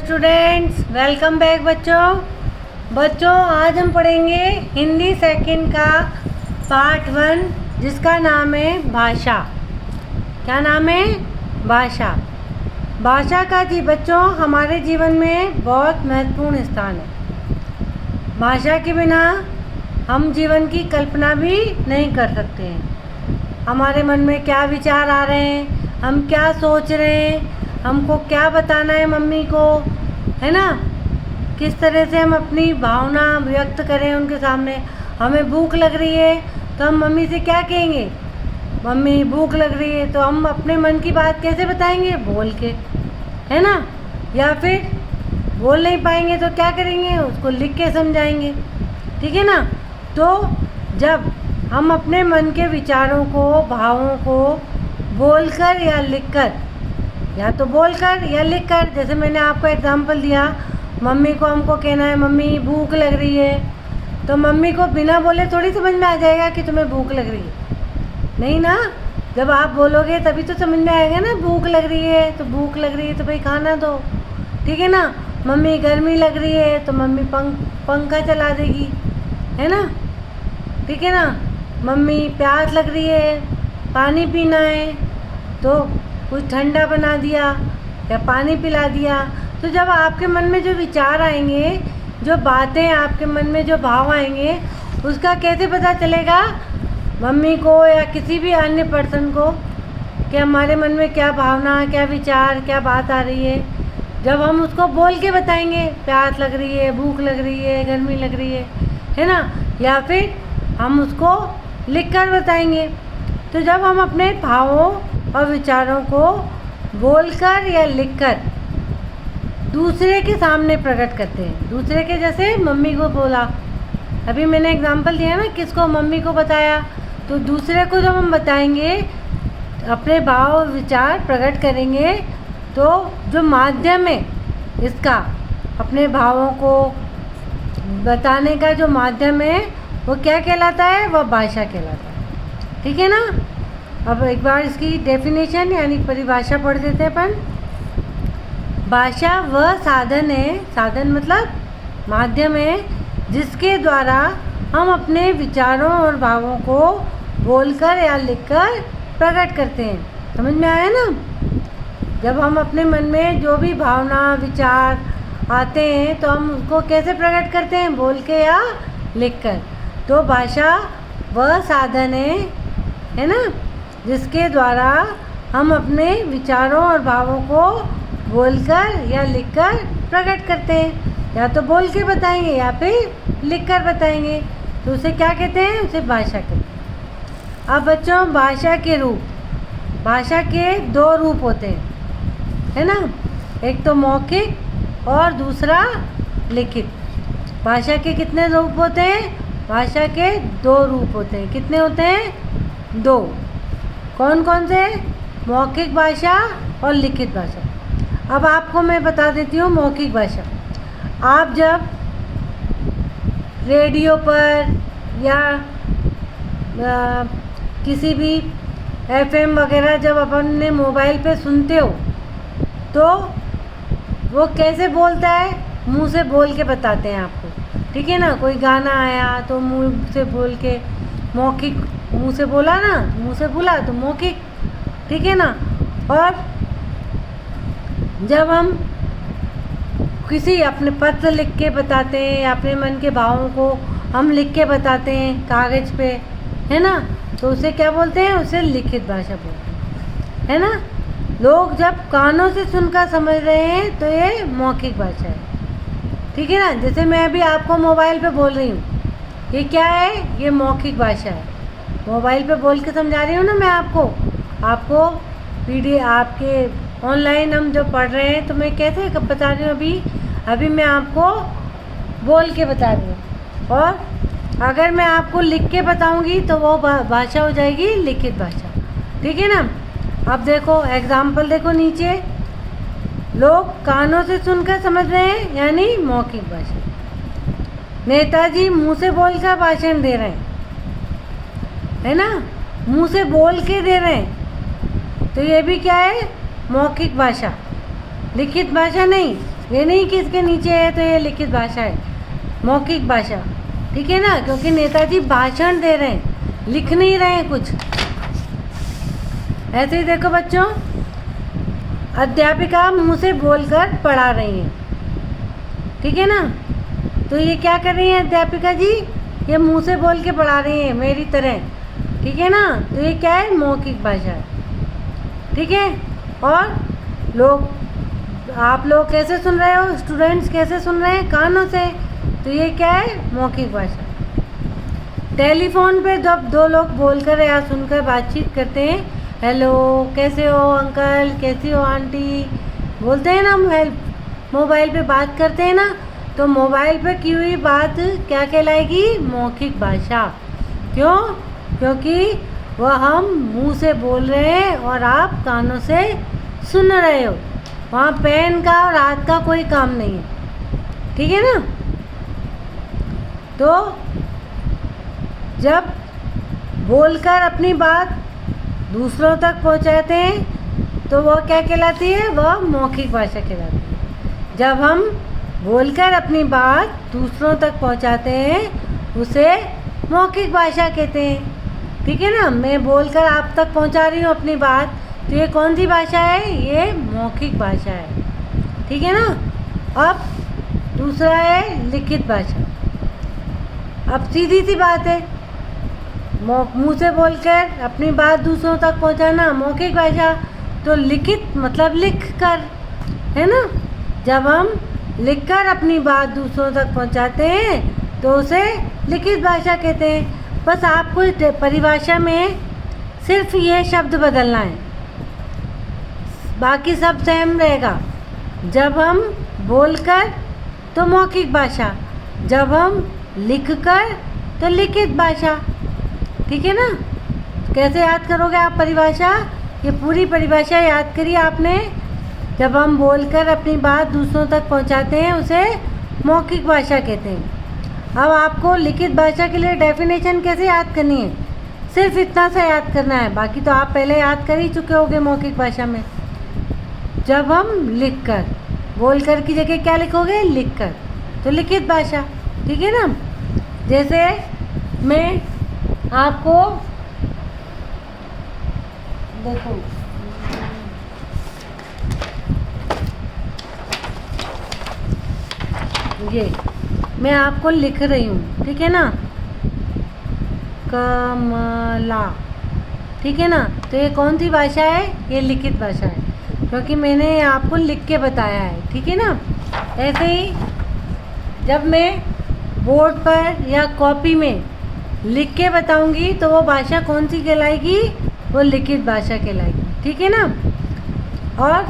Students, welcome back बच्चों आज हम पढ़ेंगे हिंदी सेकंड का पार्ट 1 जिसका नाम है भाषा। क्या नाम है? भाषा। भाषा का जी बच्चों हमारे जीवन में बहुत महत्वपूर्ण स्थान है। भाषा के बिना हम जीवन की कल्पना भी नहीं कर सकते हैं। हमारे मन में क्या विचार आ रहे हैं, हम क्या सोच रहे हैं, हमको क्या बताना है मम्मी को, है ना, किस तरह से हम अपनी भावना व्यक्त करें उनके सामने। हमें भूख लग रही है तो हम मम्मी से क्या कहेंगे? मम्मी भूख लग रही है। तो हम अपने मन की बात कैसे बताएंगे? बोल के, है ना। या फिर बोल नहीं पाएंगे तो क्या करेंगे? उसको लिख के समझाएंगे, ठीक है ना। तो जब हम अपने मन के विचारों को, भावों को बोलकर या लिखकर, या तो बोलकर या लिखकर, जैसे मैंने आपको एग्जांपल दिया, मम्मी को हमको कहना है मम्मी भूख लग रही है, तो मम्मी को बिना बोले थोड़ी समझ में आ जाएगा कि तुम्हें भूख लग रही है, नहीं ना। जब आप बोलोगे तभी तो समझ में आएगा ना। भूख लग रही है तो भूख लग रही है तो भाई खाना दो, ठीक है ना। मम्मी गर्मी लग रही है तो मम्मी पंखा चला देगी, है ना, ठीक है ना। मम्मी प्यास लग रही है, पानी पीना है, तो कुछ ठंडा बना दिया या पानी पिला दिया। तो जब आपके मन में जो विचार आएंगे, जो बातें आपके मन में जो भाव आएंगे, उसका कैसे पता चलेगा मम्मी को या किसी भी अन्य पर्सन को कि हमारे मन में क्या भावना, क्या विचार, क्या बात आ रही है? जब हम उसको बोल के बताएंगे, प्यास लग रही है, भूख लग रही है, गर्मी लग रही है ना। या फिर हम उसको लिख कर बताएंगे। तो जब हम अपने भावों और विचारों को बोलकर या लिखकर दूसरे के सामने प्रकट करते हैं, दूसरे के, जैसे मम्मी को बोला, अभी मैंने एग्जांपल दिया ना, किसको? मम्मी को बताया। तो दूसरे को जब हम बताएंगे, अपने भाव विचार प्रकट करेंगे, तो जो माध्यम है इसका, अपने भावों को बताने का जो माध्यम है वो क्या कहलाता है? वह भाषा कहलाता है, ठीक है ना। अब एक बार इसकी डेफिनेशन यानी परिभाषा पढ़ देते हैं अपन। भाषा वह साधन है, साधन मतलब माध्यम है, जिसके द्वारा हम अपने विचारों और भावों को बोलकर या लिखकर प्रकट करते हैं। समझ में आया ना। जब हम अपने मन में जो भी भावना विचार आते हैं तो हम उसको कैसे प्रकट करते हैं? बोल के या लिखकर। तो भाषा वह साधन है ना, जिसके द्वारा हम अपने विचारों और भावों को बोलकर या लिखकर प्रकट करते हैं। या तो बोल के बताएंगे या फिर लिखकर बताएंगे। तो उसे क्या कहते हैं? उसे भाषा कहते हैं। अब बच्चों भाषा के रूप, भाषा के 2 रूप होते हैं, है ना। एक तो मौखिक और दूसरा लिखित। भाषा के कितने रूप होते हैं? भाषा के 2 रूप होते हैं। कितने होते हैं? 2। कौन कौन से? मौखिक भाषा और लिखित भाषा। अब आपको मैं बता देती हूँ मौखिक भाषा। आप जब रेडियो पर या किसी भी FM वगैरह जब अपन ने मोबाइल पे सुनते हो, तो वो कैसे बोलता है? मुंह से बोल के बताते हैं आपको, ठीक है ना। कोई गाना आया तो मुंह से बोल के, मौखिक, मुंह से बोला ना, मुंह से बोला तो मौखिक, ठीक है ना। और जब हम किसी अपने पत्र लिख के बताते हैं या अपने मन के भावों को हम लिख के बताते हैं कागज़ पे, है ना, तो उसे क्या बोलते हैं? उसे लिखित भाषा बोलते हैं, है ना। लोग जब कानों से सुनकर समझ रहे हैं तो ये मौखिक भाषा है, ठीक है ना। जैसे मैं अभी आपको मोबाइल पे बोल रही हूँ, ये क्या है? ये मौखिक भाषा है। मोबाइल पे बोल के समझा रही हूँ ना मैं आपको पीडी आपके ऑनलाइन हम जो पढ़ रहे हैं तो मैं कैसे कब बता रही हूँ? अभी मैं आपको बोल के बता रही हूँ। और अगर मैं आपको लिख के बताऊँगी तो वो भाषा हो जाएगी लिखित भाषा, ठीक है ना। अब देखो एग्जाम्पल देखो नीचे, लोग कानों से सुनकर समझ रहे हैं यानी मौखिक भाषा। नेताजी मुंह से बोलकर भाषण दे रहे हैं, है ना, मुंह से बोल के दे रहे हैं, तो ये भी क्या है? मौखिक भाषा, लिखित भाषा नहीं। ये नहीं कि इसके नीचे है तो ये लिखित भाषा है, मौखिक भाषा, ठीक है ना, क्योंकि नेताजी भाषण दे रहे हैं, लिख नहीं रहे हैं कुछ। ऐसे ही देखो बच्चों, अध्यापिका मुंह से बोलकर पढ़ा रही हैं, ठीक है ना। तो ये क्या कर रही हैं अध्यापिका जी, ये मुंह से बोल के पढ़ा रही हैं मेरी तरह, ठीक है ना। तो ये क्या है, मौखिक भाषा है, ठीक है। और लोग, आप लोग कैसे सुन रहे हो, स्टूडेंट्स कैसे सुन रहे हैं, कानों से, तो ये क्या है, मौखिक भाषा। टेलीफोन पे जब दो लोग बोलकर या सुनकर बातचीत करते हैं, हेलो कैसे हो अंकल, कैसी हो आंटी, बोलते हैं ना, मोबाइल पे बात करते हैं ना, तो मोबाइल पे की हुई बात क्या कहलाएगी, मौखिक भाषा। क्यों, क्योंकि वह हम मुंह से बोल रहे हैं और आप कानों से सुन रहे हो, वहाँ पेन का और हाथ का कोई काम नहीं है, ठीक है ना। तो जब बोलकर अपनी बात दूसरों तक पहुँचाते हैं तो वह क्या कहलाती है, वह मौखिक भाषा कहलाती है। जब हम बोलकर अपनी बात दूसरों तक पहुँचाते हैं उसे मौखिक भाषा कहते हैं, ठीक है ना। मैं बोलकर आप तक पहुँचा रही हूँ अपनी बात, तो ये कौन सी भाषा है, ये मौखिक भाषा है, ठीक है ना। अब दूसरा है लिखित भाषा। अब सीधी सी बात है, मुंह से बोलकर अपनी बात दूसरों तक पहुंचाना मौखिक भाषा, तो लिखित मतलब लिख कर, है ना। जब हम लिखकर अपनी बात दूसरों तक पहुंचाते हैं तो उसे लिखित भाषा कहते हैं। बस आपको परिभाषा में सिर्फ ये शब्द बदलना है, बाकी सब सेम रहेगा। जब हम बोलकर तो मौखिक भाषा, जब हम लिखकर तो लिखित भाषा, ठीक है ना। कैसे याद करोगे आप परिभाषा, ये पूरी परिभाषा याद करिए आपने। जब हम बोलकर अपनी बात दूसरों तक पहुंचाते हैं उसे मौखिक भाषा कहते हैं। अब आपको लिखित भाषा के लिए डेफिनेशन कैसे याद करनी है, सिर्फ इतना सा याद करना है, बाकी तो आप पहले याद कर ही चुके होगे मौखिक भाषा में। जब हम लिखकर, बोलकर की जगह क्या लिखोगे, लिखकर, तो लिखित भाषा, ठीक है ना। जैसे मैं आपको देखो, ये मैं आपको लिख रही हूँ, ठीक है ना, कमला, ठीक है ना। तो ये कौन सी भाषा है, ये लिखित भाषा है, क्योंकि मैंने आपको लिख के बताया है, ठीक है ना। ऐसे ही जब मैं बोर्ड पर या कॉपी में लिख के बताऊंगी तो वो भाषा कौन सी कहलाएगी, वो लिखित भाषा कहलाएगी, ठीक है ना। और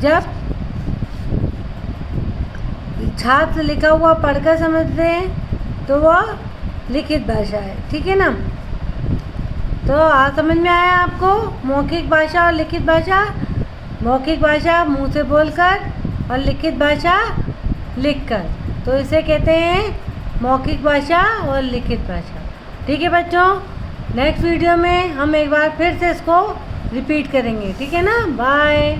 जब छात्र लिखा हुआ पढ़कर समझते हैं तो वह लिखित भाषा है, ठीक है ना। तो आज समझ में आया आपको मौखिक भाषा और लिखित भाषा। मौखिक भाषा मुंह से बोलकर और लिखित भाषा लिखकर, तो इसे कहते हैं मौखिक भाषा और लिखित भाषा, ठीक है बच्चों। नेक्स्ट वीडियो में हम एक बार फिर से इसको रिपीट करेंगे, ठीक है ना। बाय।